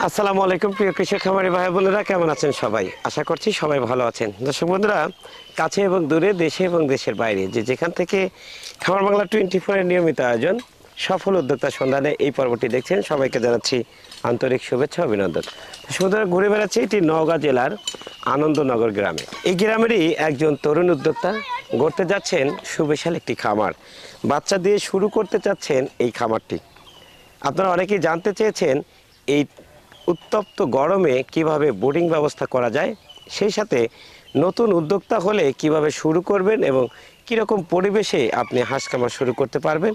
আসসালামু আলাইকুম প্রিয় কৃষক খামারি ভাই বোনেরা, কেমন আছেন সবাই? আশা করছি সবাই ভালো আছেন। দর্শক বন্ধুরা, কাছে এবং দূরে, দেশে এবং দেশের বাইরে যেখান থেকে খামার বাংলা 24 এর নিয়মিত আয়োজন সফল উদ্যোক্তা সন্ধানে এই পর্বটি দেখছেন, সবাইকে জানাচ্ছি আন্তরিক শুভেচ্ছা অভিনন্দন। বন্ধুরা, ঘুরে বেড়াচ্ছি এটি নওগাঁ জেলার আনন্দনগর গ্রামে। এই গ্রামেরই একজন তরুণ উদ্যোক্তা গড়তে যাচ্ছেন সুবিশাল একটি খামার। বাচ্চা দিয়ে শুরু করতে চাচ্ছেন এই খামারটি। আপনারা অনেকেই জানতে চেয়েছেন এই উত্তপ্ত গরমে কিভাবে বোর্ডিং ব্যবস্থা করা যায়, সেই সাথে নতুন উদ্যোক্তা হলে কিভাবে শুরু করবেন এবং কীরকম পরিবেশে আপনি হাঁস খামার শুরু করতে পারবেন,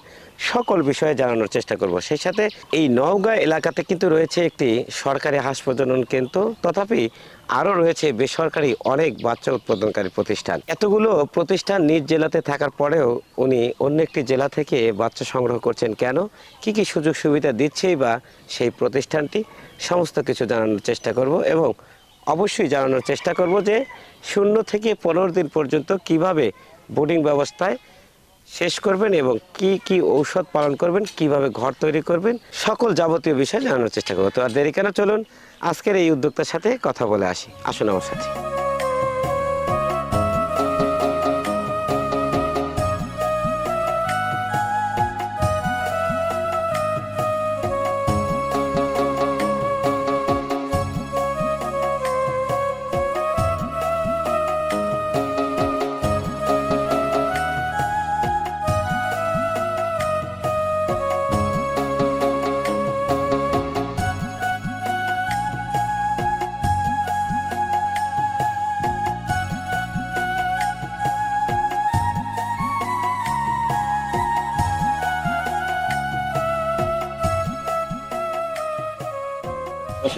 সকল বিষয়ে জানানোর চেষ্টা করব। সেই সাথে এই নওগাঁ এলাকাতে কিন্তু রয়েছে একটি সরকারি হাঁস প্রজনন কেন্দ্র, তথাপি আরও রয়েছে বেসরকারি অনেক বাচ্চা উৎপাদনকারী প্রতিষ্ঠান। এতগুলো প্রতিষ্ঠান নিজ জেলাতে থাকার পরেও উনি অন্য একটি জেলা থেকে বাচ্চা সংগ্রহ করছেন কেন, কি কি সুযোগ সুবিধা দিচ্ছেই বা সেই প্রতিষ্ঠানটি, সমস্ত কিছু জানানোর চেষ্টা করব। এবং অবশ্যই জানানোর চেষ্টা করব যে 0 থেকে 15 দিন পর্যন্ত কিভাবে বোর্ডিং ব্যবস্থায় শেষ করবেন এবং কি কি ঔষধ পালন করবেন, কিভাবে ঘর তৈরি করবেন, সকল যাবতীয় বিষয় জানানোর চেষ্টা করব। তো আর দেরি কেন, চলুন আজকের এই উদ্যোক্তার সাথে কথা বলে আসি। আসুন আমার সাথে।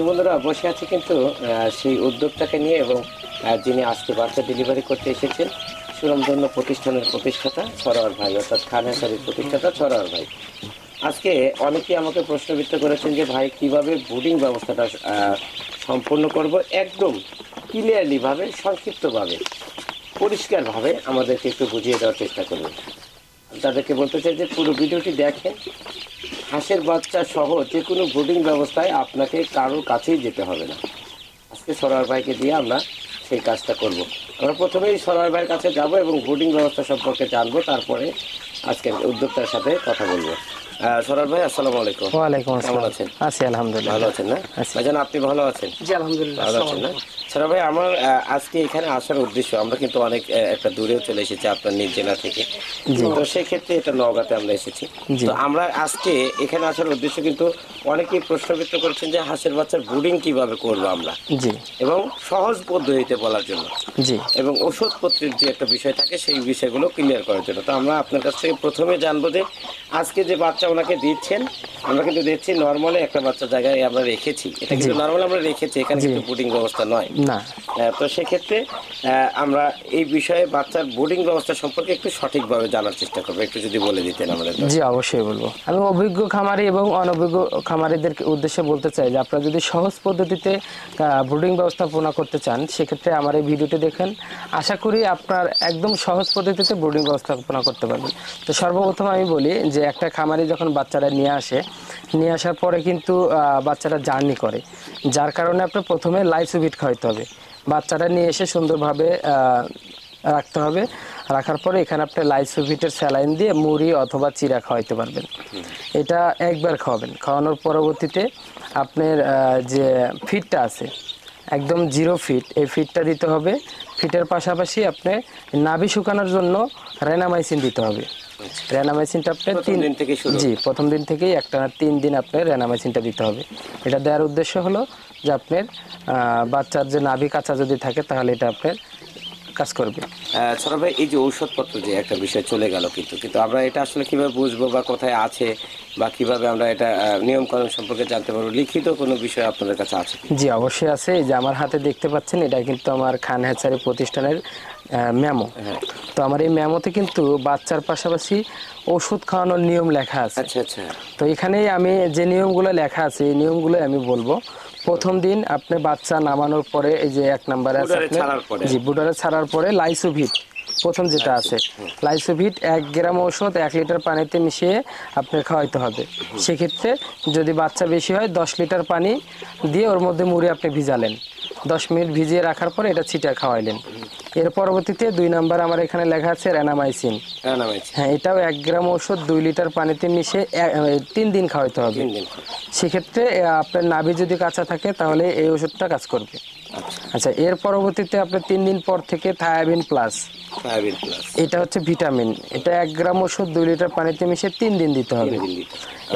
বন্ধুরা, বসে আছে কিন্তু সেই উদ্যোক্তাকে নিয়ে, এবং যিনি আজকে বাচ্চা ডেলিভারি করতে এসেছেন, সুনামধন্য প্রতিষ্ঠানের প্রতিষ্ঠাতা সরোয়ার ভাই, অর্থাৎ খান হ্যাচারির প্রতিষ্ঠাতা সরোয়ার ভাই। আজকে অনেকেই আমাকে প্রশ্নবিদ্ধ করেছেন যে ভাই, কিভাবে বোর্ডিং ব্যবস্থাটা সম্পূর্ণ করব, একদম ক্লিয়ারলিভাবে, সংক্ষিপ্তভাবে, পরিষ্কারভাবে আমাদেরকে একটু বুঝিয়ে দেওয়ার চেষ্টা করবেন। তাদেরকে বলতে চাই যে পুরো ভিডিওটি দেখেন। হাঁসের বাচ্চা সহ যে কোনো বোর্ডিং ব্যবস্থায় আপনাকে কারোর কাছেই যেতে হবে না। আজকে সরোয়ার ভাইকে দিয়ে আমরা সেই কাজটা করব। আমরা প্রথমেই সরোয়ার ভাইয়ের কাছে যাব এবং বোর্ডিং ব্যবস্থা সম্পর্কে জানবো, তারপরে আজকের উদ্যোক্তার সাথে কথা বলবো। সরোয়ার ভাই, আসসালামু আলাইকুম। ওয়ালাইকুম আসসালাম। কেমন আছেন? আছি আলহামদুলিল্লাহ। ভালো আছেন না ভাইজান? আপনি ভালো আছেন? জি আলহামদুলিল্লাহ। ভালো আছেন না? সরোয়ার ভাই, আমার আজকে এখানে আসার উদ্দেশ্য, আমরা কিন্তু অনেক একটা দূরেও চলে এসেছি আপনার নিজ জেলা থেকে, তো সেই ক্ষেত্রে এটা নওগাঁতে আমরা এসেছি। তো আমরা আজকে এখানে আসার উদ্দেশ্য কিন্তু অনেকেই প্রশ্নবিদ্ধ করছেন যে হাঁসের বাচ্চার ব্রুডিং কিভাবে করবো আমরা, জি, এবং সহজ পদ্ধতিতে বলার জন্য, জি, এবং ওষুধপত্রের যে একটা বিষয় থাকে সেই বিষয়গুলো ক্লিয়ার করার জন্য। তো আমরা আপনার কাছ থেকে প্রথমে জানবো যে আজকে যে বাচ্চা ওনাকে দিচ্ছেন, আমরা কিন্তু দেখছি নর্মালি একটা বাচ্চা জায়গায় আমরা রেখেছি, এটা কিন্তু নর্মাল আমরা রেখেছি, এখানে কিন্তু বোর্ডিং ব্যবস্থা নয় না। তো সেক্ষেত্রে আমরা এই বিষয়ে বাচ্চার বোর্ডিং ব্যবস্থা সম্পর্কে একটু সঠিকভাবে জানার চেষ্টা করবো, একটু যদি বলে দিতেন আমাদের। জি অবশ্যই বলবো। আমি অভিজ্ঞ খামারি এবং অনভিজ্ঞ খামারিদের উদ্দেশ্যে বলতে চাই যে আপনারা যদি সহজ পদ্ধতিতে ব্রুডিং ব্যবস্থাপনা করতে চান, সেক্ষেত্রে আমার এই ভিডিওটি দেখেন। আশা করি আপনার একদম সহজ পদ্ধতিতে ব্রুডিং ব্যবস্থাপনা করতে পারবেন। তো সর্বপ্রথম আমি বলি যে একটা খামারি যখন বাচ্চারা নিয়ে আসার পরে কিন্তু বাচ্চারা জার্নি করে, যার কারণে আপনার প্রথমে লাইসোভিট খাওয়াইতে হবে। বাচ্চারা নিয়ে এসে সুন্দরভাবে রাখতে হবে। রাখার পরে এখানে আপনি লাইসোভিটের স্যালাইন দিয়ে মুড়ি অথবা চিরা খাওয়াইতে পারবেন। এটা একবার খাওয়াবেন। খাওয়ানোর পরবর্তীতে আপনার যে ফিডটা আছে একদম 0 ফিট, এই ফিডটা দিতে হবে। ফিটের পাশাপাশি আপনি নাভি শুকানোর জন্য রেনামাইসিন দিতে হবে। রেনামাইসিনটা আপনার প্রথম দিন থেকেই একটা 3 দিন আপনার রেনামাইসিনটা দিতে হবে। এটা দেওয়ার উদ্দেশ্য হলো যে আপনার বাচ্চার যে নাভি কাঁচা যদি থাকে তাহলে এটা আপনার কাজ করবে। ছোট ভাই, এই যে ঔষধপত্র যে একটা বিষয় চলে গেল, কিন্তু আমরা এটা আসলে কিভাবে বুঝবো বা কোথায় আছে, বা কিভাবে আমরা এটা নিয়মকানুন সম্পর্কে জানতে পারবো? লিখিত কোনো বিষয় আপনাদের কাছে আছে? জি অবশ্যই আছে। এই যে আমার হাতে দেখতে পাচ্ছেন, এটা কিন্তু আমার খান হ্যাচারি প্রতিষ্ঠানের মেমো। তো আমার এই মেমোতে কিন্তু বাচ্চার পাশাপাশি ওষুধ খাওয়ানোর নিয়ম লেখা আছে। আচ্ছা আচ্ছা। তো এখানেই আমি যে নিয়মগুলো লেখা আছে এই নিয়মগুলো আমি বলবো। প্রথম দিন আপনি বাচ্চা নামানোর পরে এই যে 1 নম্বরে আছে, জি বুডারে ছাড়ার পরে লাইসোভিট প্রথম যেটা আছে লাইসোভিট 1 গ্রাম ঔষধ 1 লিটার পানিতে মিশিয়ে আপনার খাওয়াইতে হবে। সেক্ষেত্রে যদি বাচ্চা বেশি হয় 10 লিটার পানি দিয়ে ওর মধ্যে মুড়ে আপনি ভিজালেন, 10 মিনিট ভিজিয়ে রাখার পর এটা ছিটা খাওয়াইলেন। এর পরবর্তীতে 2 নাম্বার আমার এখানে লেখা আছে রেনামাইসিন। হ্যাঁ, এটাও 1 গ্রাম ঔষধ 2 লিটার পানিতে মিশিয়ে 3 দিন খাওয়াইতে হবে। সেক্ষেত্রে আপনার নাভি যদি কাঁচা থাকে তাহলে এই ওষুধটা কাজ করবে। আচ্ছা, এর পরবর্তীতে আপনার 3 দিন পর থেকে থায়াবিন প্লাস, এটা হচ্ছে ভিটামিন। এটা 1 গ্রাম ওষুধ 2 লিটার পানিতে মিশিয়ে 3 দিন দিতে হবে।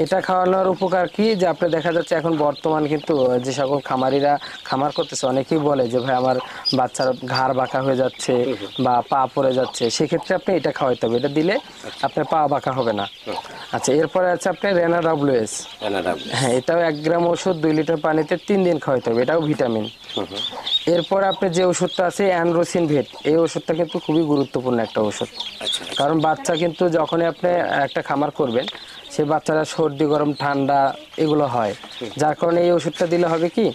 এটা খাওয়ানোর উপকার কি, যে আপনি দেখা যাচ্ছে এখন বর্তমান কিন্তু যে সকল খামারিরা খামার করতেছে অনেকেই বলে যে ভাই আমার বাচ্চার ঘাড় বাঁকা হয়ে যাচ্ছে বা পা পড়ে যাচ্ছে, সেক্ষেত্রে আপনি এটা খাওয়াইতে হবে। এটা দিলে আপনার পা বাঁকা হবে না। আচ্ছা, এরপরে আছে আপনার রেনা ডাব্লিউএস। হ্যাঁ, এটাও 1 গ্রাম ওষুধ 2 লিটার পানিতে 3 দিন খাওয়াইতে হবে, এটাও ভিটামিন। এরপর আপনার যে ওষুধটা আছে অ্যান্ড্রোসিন ভেট, এই ওষুধটা কিন্তু খুবই গুরুত্বপূর্ণ একটা ওষুধ। কারণ বাচ্চা কিন্তু যখনই আপনি একটা খামার করবেন সে বাচ্চারা সর্দি গরম ঠান্ডা এগুলো হয়, যার কারণে এই ওষুধটা দিলে হবে কি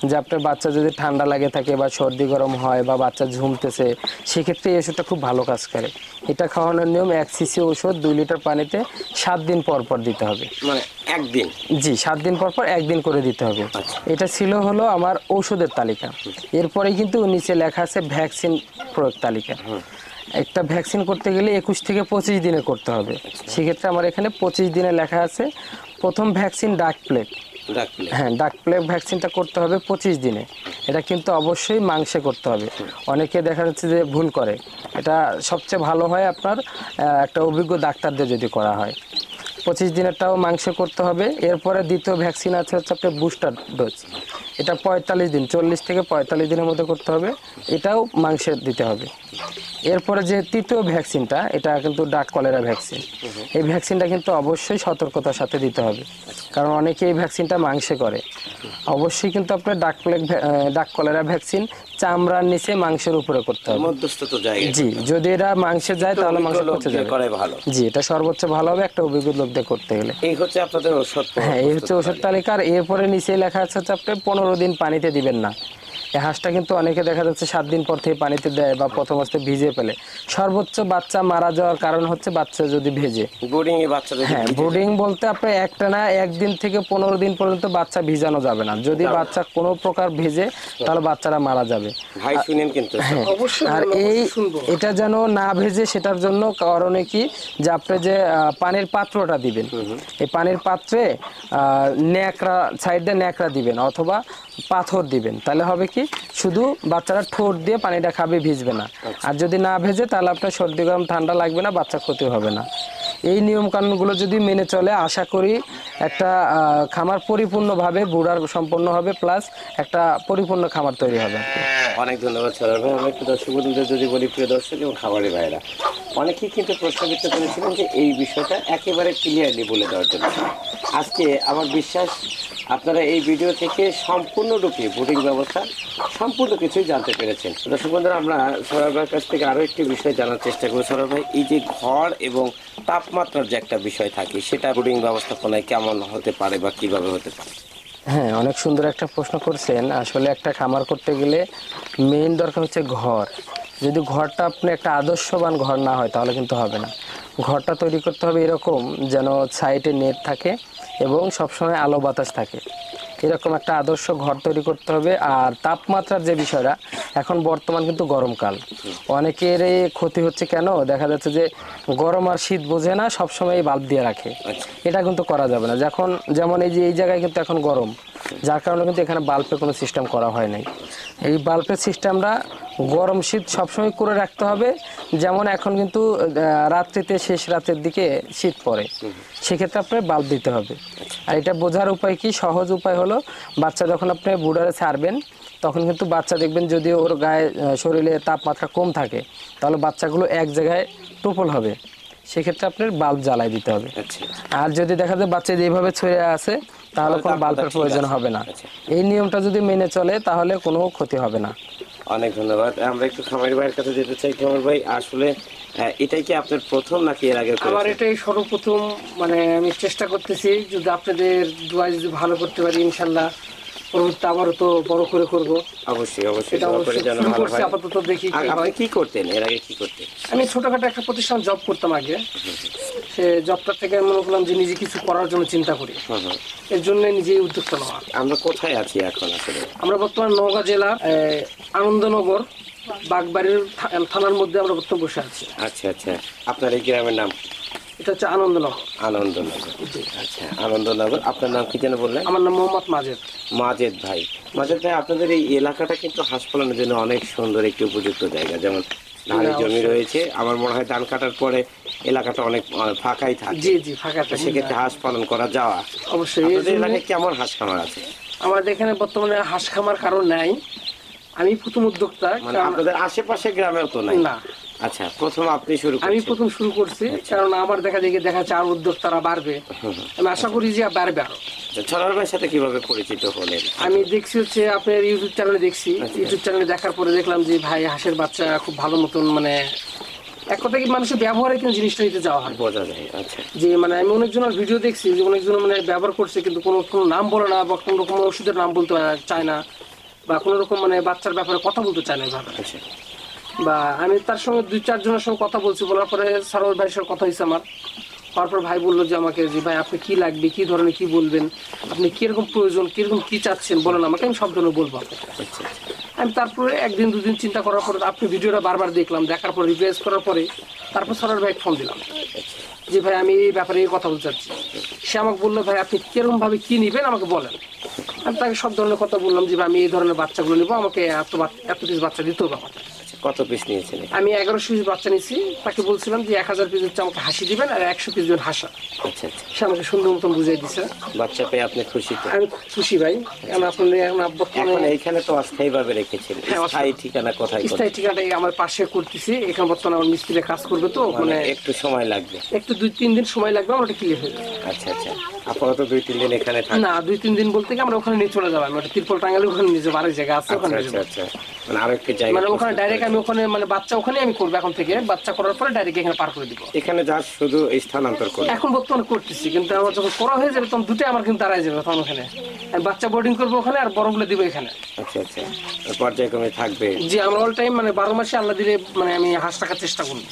যে আপনার বাচ্চা যদি ঠান্ডা লাগে থাকে বা সর্দি গরম হয় বা বাচ্চা ঝুমতেছে, সেক্ষেত্রে এই ওষুধটা খুব ভালো কাজ করে। এটা খাওয়ানোর নিয়ম 1 সিসি ওষুধ 2 লিটার পানিতে 7 দিন পর পর দিতে হবে। মানে একদিন? জি, 7 দিন পর পর 1 দিন করে দিতে হবে। এটা ছিল হলো আমার ঔষধের তালিকা। এরপরে কিন্তু নিচে লেখা আছে ভ্যাকসিন প্রয়োগ তালিকা। একটা ভ্যাকসিন করতে গেলে 21 থেকে 25 দিনে করতে হবে। সেক্ষেত্রে আমার এখানে 25 দিনে লেখা আছে। প্রথম ভ্যাকসিন ডাক প্লেগ। হ্যাঁ, ডাক প্লেগ ভ্যাকসিনটা করতে হবে 25 দিনে। এটা কিন্তু অবশ্যই মাংসে করতে হবে। অনেকে দেখা যাচ্ছে যে ভুল করে, এটা সবচেয়ে ভালো হয় আপনার একটা অভিজ্ঞ ডাক্তারদের যদি করা হয়। 25 দিনেরটাও মাংসে করতে হবে। এরপরে দ্বিতীয় ভ্যাকসিন আছে হচ্ছে আপনার বুস্টার ডোজ। এটা 45 দিন, 40 থেকে 45 দিনের মধ্যে করতে হবে, এটাও মাংসে দিতে হবে। এরপরে যে তৃতীয় ভ্যাকসিনটা, এটা কিন্তু ডাক কলেরা ভ্যাকসিন। এই ভ্যাকসিনটা কিন্তু অবশ্যই সতর্কতার সাথে দিতে হবে, কারণ অনেকে এই ভ্যাকসিনটা মাংসে করে। অবশ্যই কিন্তু আপনার ডাক কলেরা ভ্যাকসিন চামড়ার নিচে মাংসের উপরে করতে হবে। জি, যদি এটা মাংসে যায় তাহলে মাংস পচে যাবে। জি, এটা সর্বোচ্চ ভালো হবে একটা অভিজ্ঞ লোক দিয়ে করতে গেলে। এই হচ্ছে আপনাদের ওষুধ। হ্যাঁ, এই হচ্ছে ওষুধ তালিকা। আর এরপরে নিচে লেখা আছে আপনি 15 দিন পানিতে দিবেন না। এই হাঁসটা কিন্তু অনেকে দেখা যাচ্ছে 7 দিন পর থেকে পানিতে দেয় বা প্রথম অবস্থায় ভিজে ফেলে। সর্বোচ্চ বাচ্চা মারা যাওয়ার কারণ হচ্ছে বাচ্চা যদি ভেজে। হ্যাঁ, ব্রুডিং বলতে আপনি একটা না 1 দিন থেকে 15 দিন পর্যন্ত বাচ্চা ভিজানো যাবে না। যদি বাচ্চা কোনো প্রকার ভেজে তাহলে বাচ্চারা মারা যাবে। ভাই শুনেন কিন্তু। আর এটা যেন না ভেজে, সেটার জন্য কারণে কি যে আপনি যে পানির পাত্রটা দিবেন, এই পানির পাত্রে ন্যাকড়া সাইডে ন্যাকড়া দিবেন অথবা পাথর দিবেন। তাহলে হবে কি শুধু বাচ্চারা ঠোঁট দিয়ে পানিটা খাবে, ভিজবে না। আর যদি না ভেজে তাহলে আপনার সর্দি গরম ঠান্ডা লাগবে না, বাচ্চা ক্ষতি হবে না। এই নিয়ম কানুনগুলো যদি মেনে চলে, আশা করি একটা খামার পরিপূর্ণভাবে বুড়ার সম্পন্ন হবে, প্লাস একটা পরিপূর্ণ খামার তৈরি হবে। অনেক ধন্যবাদ সরার ভাই। আমি একটু দর্শক বন্ধুদের যদি বলি, প্রিয় দর্শক এবং খামারি ভাইরা, অনেকেই কিন্তু প্রশ্নবিদ্ধ করেছিলেন যে এই বিষয়টা একেবারে ক্লিয়ারলি বলে দেওয়ার জন্য। আজকে আমার বিশ্বাস আপনারা এই ভিডিও থেকে সম্পূর্ণরূপে ব্রুডিং ব্যবস্থা সম্পূর্ণ কিছুই জানতে পেরেছেন। দর্শক বন্ধুরা, আমরা সরার ভাইয়ের কাছ থেকে আরও একটি বিষয় জানার চেষ্টা করি। সরার ভাই, এই যে ঘর এবং তাপমাত্রার যে একটা বিষয় থাকে, সেটা ব্রুডিং ব্যবস্থাপনায় কেমন হতে পারে বা কিভাবে হতে পারে? হ্যাঁ, অনেক সুন্দর একটা প্রশ্ন করছেন। আসলে একটা খামার করতে গেলে মেইন দরকার হচ্ছে ঘর। যদি ঘরটা আপনি একটা আদর্শবান ঘর না হয় তাহলে কিন্তু হবে না। ঘরটা তৈরি করতে হবে এরকম যেন সাইডে নেট থাকে এবং সবসময় আলো বাতাস থাকে, এরকম একটা আদর্শ ঘর তৈরি করতে হবে। আর তাপমাত্রার যে বিষয়টা, এখন বর্তমান কিন্তু গরমকাল, অনেকের ক্ষতি হচ্ছে কেন দেখা যাচ্ছে যে গরম আর শীত বোঝে না, সবসময় বাল্ব দিয়ে রাখে। এটা কিন্তু করা যাবে না। যেমন এই জায়গায় কিন্তু এখন গরম, যার কারণে কিন্তু এখানে বাল্বের কোনো সিস্টেম করা হয় নাই। এই বাল্বের সিস্টেমটা গরম শীত সবসময় করে রাখতে হবে। যেমন এখন কিন্তু রাত্রিতে শেষ রাতের দিকে শীত পড়ে, সেক্ষেত্রে আপনার বাল্ব দিতে হবে। আর এটা বোঝার উপায় কি, সহজ উপায় হলো বাচ্চা যখন আপনি বুড়ারে ছাড়বেন তখন কিন্তু বাচ্চা দেখবেন যদি ওর গায়ে শরীরে তাপমাত্রা কম থাকে তাহলে বাচ্চাগুলো এক জায়গায় টোপল হবে, সেক্ষেত্রে আপনার বাল্ব জ্বালাই দিতে হবে। আর যদি দেখা যায় বাচ্চা যেভাবে ছড়ে আছে তাহলে কোনো বাল্বের প্রয়োজন হবে না। এই নিয়মটা যদি মেনে চলে তাহলে কোনো ক্ষতি হবে না। অনেক ধন্যবাদ। আমরা একটু খামারি ভাইয়ের কাছে যেতে চাই। খামারি ভাই, আসলে এটাই কি আপনার প্রথম নাকি এর আগে? আমার এটাই সর্বপ্রথম। মানে আমি চেষ্টা করতেছি, যদি আপনাদের দোয়া যদি ভালো করতে পারি ইনশাল্লাহ পরবর্তীতে আবারও তো বড় করে করব। অবশ্যই অবশ্যই এটা দোয়া করে অবশ্যই যেন শুরু ভালো করছি, হয়। আপাতত দেখি আর কি আপনি হয়। কি করতেন এর আগে, কি করতেন? আমি ছোটখাটো একটা প্রতিষ্ঠান জব করতাম আগে, সে জবটা থেকে আমি মনে করলাম যে নিজে কিছু করার জন্য চিন্তা করি, হুম হুম। এর জন্য নিজেই উদ্যোক্তা নেওয়া। আমরা কোথায় আছি এখন আসলে? আমরা বর্তমান নওগাঁ জেলার আনন্দনগর বাগবাড়ির থানার মধ্যে আমরা বর্তমান বসে আছি। আচ্ছা আচ্ছা, আপনার এই গ্রামের নাম? এটা হচ্ছে আনন্দনগর। আনন্দনগর। আচ্ছা, আনন্দনগর। আপনার নাম কি যেন বললেন? আমার নাম মোহাম্মদ মাজেদ। মাজেদ ভাই। মাজেদ ভাই, আপনাদের এই এলাকাটা কিন্তু হাঁস পালনের জন্য অনেক সুন্দর একটি উপযুক্ত জায়গা, যেমন ধারে জমি রয়েছে। আমার মনে হয় ধান কাটার পরে এলাকাটা অনেক ফাঁকাই থাকে। জি জি, ফাঁকা তো সেক্ষেত্রে হাঁস পালন করা যাওয়া। অবশ্যই। আপনাদের এলাকায় কেমন হাঁস খামার আছে? আমাদের এখানে বর্তমানে হাঁস খামার কারণ নাই, আমি প্রথম উদ্যোক্তা। মানে আপনাদের আশেপাশে গ্রামেও তো নাই? না। আচ্ছা, প্রথম আপনি শুরু আমি করছেন? প্রথম শুরু করছি, কারণ আমার দেখা যাচ্ছে আর উদ্যোক্তারা বাড়বে, আমি আশা করি যে বাড়বে আরো। ছড়ার ভাইয়ের সাথে কিভাবে পরিচিত হলেন? আমি দেখছি হচ্ছে আপনার ইউটিউব চ্যানেলে দেখছি, ইউটিউব চ্যানেলে দেখার পরে দেখলাম যে ভাই হাঁসের বাচ্চা খুব ভালো মতন, মানে এক কথা কি মানুষের ব্যবহারে কিন্তু জিনিসটা নিতে যাওয়া হয়, বোঝা যায়। আচ্ছা, যে মানে আমি অনেকজনের ভিডিও দেখছি যে অনেকজন মানে ব্যবহার করছে কিন্তু কোনো কোনো নাম বলে না, বা কোনো রকম ওষুধের নাম বলতে চায় না, বা কোনো রকম মানে বাচ্চার ব্যাপারে কথা বলতে চায় না এভাবে। আচ্ছা। বা আমি তার সঙ্গে 2-4 জনের সঙ্গে কথা বলছি, বলার পরে সারোয়ার ভাইয়ের সঙ্গে কথা হয়েছে আমার। তারপর ভাই বললো যে আমাকে, যে ভাই আপনি কি লাগবে, কি ধরনের কি বলবেন, আপনি কিরকম প্রয়োজন, কিরকম কি চাচ্ছেন বলেন আমাকে, আমি সব ধরনের বলবো আপনাকে। আচ্ছা, আমি তারপরে 1-2 দিন চিন্তা করার পরে আপনি ভিডিওটা বারবার দেখলাম, দেখার পর রিভাইজ করার পরে তারপর সারোয়ার ভাই ফোন দিলাম যে ভাই আমি এই ব্যাপারে এই কথা বলতে চাচ্ছি। সে আমাকে বললো ভাই আপনি কিরকম ভাবে কি নেবেন আমাকে বলেন। আমি তাকে সব ধরনের কথা বললাম যে ভাই আমি এই ধরনের বাচ্চাগুলো নেবো, আমাকে এত পিস বাচ্চা দিতে হবে আমাকে। কত পিস নিয়েছেন? আমি 1100 পিস বাচ্চা নিয়েছি। তাকে বলছিলাম যে 1000 পিস হচ্ছে আমাকে হাসি দিবেন, আর 100 পিস দিবেন হাসা। আচ্ছা আচ্ছা। সে আমাকে সুন্দর মতন বুঝিয়ে দিচ্ছে। বাচ্চা পেয়ে আপনি খুশি তো? আমি খুশি ভাই, কারণ আপনার এখন এইখানে তো অস্থায়ী ভাবে রেখেছেন, হ্যাঁ, স্থায়ী ঠিকানা কোথায়? স্থায়ী ঠিকানাটা আমার পাশে করতেছি, এখানে বর্তমানে আমার মিস্ত্রি কাজ করবে, তো মানে মানে একটু সময় লাগবে? একটু 2-3 দিন সময় লাগবে, আমার ক্লিয়ার হয়ে যাবে। আচ্ছা আচ্ছা, আপাতত 2-3 দিন এখানে থাকবেন? না, 2-3 দিন বলতে কি আমরা ওখানে নিয়ে চলে যাবো, আমি ওটা তিরপল টাঙ্গালে ওখানে নিয়ে যাবো, আরেক জায়গা আছে ওখানে নিয়ে আচ্ছা যাবো। আচ্ছা, মানে আরো একটি জায়গা, মানে ওখানে ডাইরেক্ট আমি ওখানে মানে বাচ্চা ওখানে আমি করবো, এখন থেকে বাচ্চা করার পরে ডাইরেক্ট এখানে পার করে দিব। এখানে যা শুধু স্থানান্তর করবেন? এখন বর্তমানে করতেছি, কিন্তু আমার যখন করা হয়ে যাবে তখন দুটোই আমার কিন্তু দাঁড়ায় যাবে, তখন ওখানে আমি বাচ্চা বোর্ডিং করবো ওখানে, আর বড়গুলো দিব এখানে। আচ্ছা আচ্ছা, পর্যায়ক্রমে থাকবে? জি, আমরা অল টাইম মানে 12 মাসে আল্লাহ দিলে মানে আমি হাঁস রাখার চেষ্টা করবো।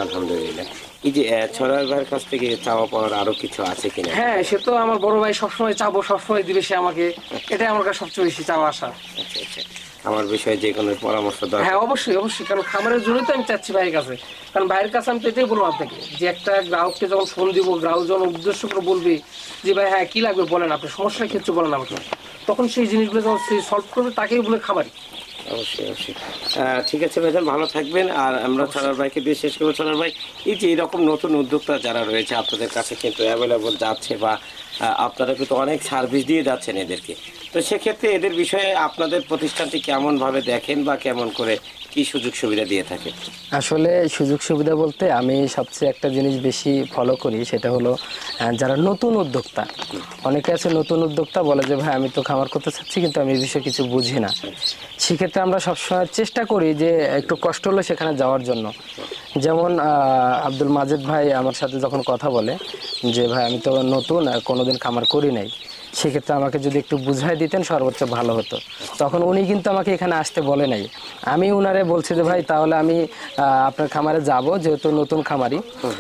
আলহামদুলিল্লাহ। এই যে ছড়ার ভাইয়ের কাছ থেকে চাওয়া পাওয়ার আরো কিছু আছে কিনা? হ্যাঁ, সে তো আমার বড় ভাই, সবসময় চাবো, সবসময় দিবে সে আমাকে, এটাই আমার কাছে সবচেয়ে বেশি চাওয়া আশা। আচ্ছা আচ্ছা, আমার বিষয়ে যে কোনো পরামর্শ দরকার? হ্যাঁ অবশ্যই অবশ্যই, কারণ খামারের জন্যই তো আমি চাচ্ছি ভাইয়ের কাছে, কারণ ভাইয়ের কাছে আমি তো এটাই বলবো আপনাকে, যে একটা গ্রাহককে যখন ফোন দিব, গ্রাহক যখন উদ্দেশ্য করে বলবে যে ভাই হ্যাঁ কি লাগবে বলেন, আপনি সমস্যার ক্ষেত্রে বলেন আমাকে, তখন সেই জিনিসগুলো যখন সে সলভ করবে তাকেই বলে খামারি। অবশ্যই অবশ্যই। ঠিক আছে ভাইজান, ভালো থাকবেন। আর আমরা ছড়ার ভাইকে দিয়ে শেষ করবো। ছড়ার ভাই, এই যে এরকম নতুন উদ্যোক্তা যারা রয়েছে আপনাদের কাছে কিন্তু অ্যাভেলেবল যাচ্ছে, বা আপনারা কিন্তু অনেক সার্ভিস দিয়ে যাচ্ছেন এদেরকে, তো সেক্ষেত্রে এদের বিষয়ে আপনাদের প্রতিষ্ঠানটি কেমনভাবে দেখেন, বা কেমন করে কি সুযোগ সুবিধা দিয়ে থাকেন? আসলে সুযোগ সুবিধা বলতে আমি সবচেয়ে একটা জিনিস বেশি ফলো করি, সেটা হলো যারা নতুন উদ্যোক্তা, অনেকে আছে নতুন উদ্যোক্তা বলে যে ভাই আমি তো খামার করতে চাচ্ছি কিন্তু আমি এই বিষয়ে কিছু বুঝি না। সেক্ষেত্রে আমরা সবসময় চেষ্টা করি যে একটু কষ্ট হলে সেখানে যাওয়ার জন্য। যেমন আব্দুল মাজেদ ভাই আমার সাথে যখন কথা বলে যে ভাই আমি তো নতুন আর কোনোদিন খামার করি নাই, সেক্ষেত্রে আমাকে যদি একটু বুঝাই দিতেন সর্বোচ্চ ভালো হতো। তখন উনি কিন্তু আমাকে এখানে আসতে বলে নাই, আমি উনারে বলছি যে ভাই তাহলে আমি আপনার খামারে যাব, যেহেতু নতুন খামারি,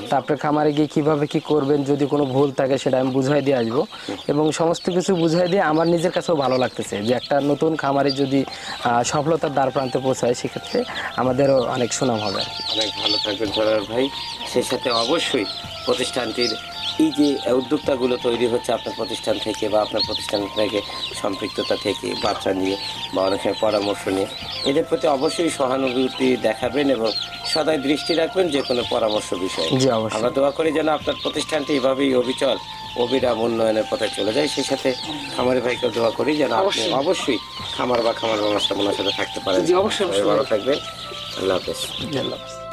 তা আপনার খামারে গিয়ে কীভাবে কী করবেন, যদি কোনো ভুল থাকে সেটা আমি বুঝাই দিয়ে আসবো, এবং সমস্ত কিছু বুঝাই দিয়ে আমার নিজের কাছেও ভালো লাগতেছে যে একটা নতুন খামারি যদি সফলতার দ্বার প্রান্তে পৌঁছায় সেক্ষেত্রে আমাদেরও অনেক সুনাম হবে। অনেক ভালো থাকবেন ছড়ার ভাই। সেই সাথে অবশ্যই প্রতিষ্ঠানটির এই যে উদ্যোক্তাগুলো তৈরি হচ্ছে আপনার প্রতিষ্ঠান থেকে, বা আপনার প্রতিষ্ঠান থেকে সম্পৃক্ততা থেকে, বাচ্চা নিয়ে বা অনেক সময় পরামর্শ নিয়ে, এদের প্রতি অবশ্যই সহানুভূতি দেখাবেন এবং সদাই দৃষ্টি রাখবেন যে কোনো পরামর্শ বিষয়ে। জি অবশ্যই। আমরা দোয়া করি যেন আপনার প্রতিষ্ঠানটি এভাবেই অবিচল অবিরাম উন্নয়নের পথে চলে যায়। সেই সাথে খামারি ভাইকে দোয়া করি যেন আপনি অবশ্যই খামার বা খামার ব্যবস্থাপনার সাথে থাকতে পারেন। জি অবশ্যই, ভালো থাকবেন। আল্লাহ হাফেজ। আল্লাহ হাফেজ।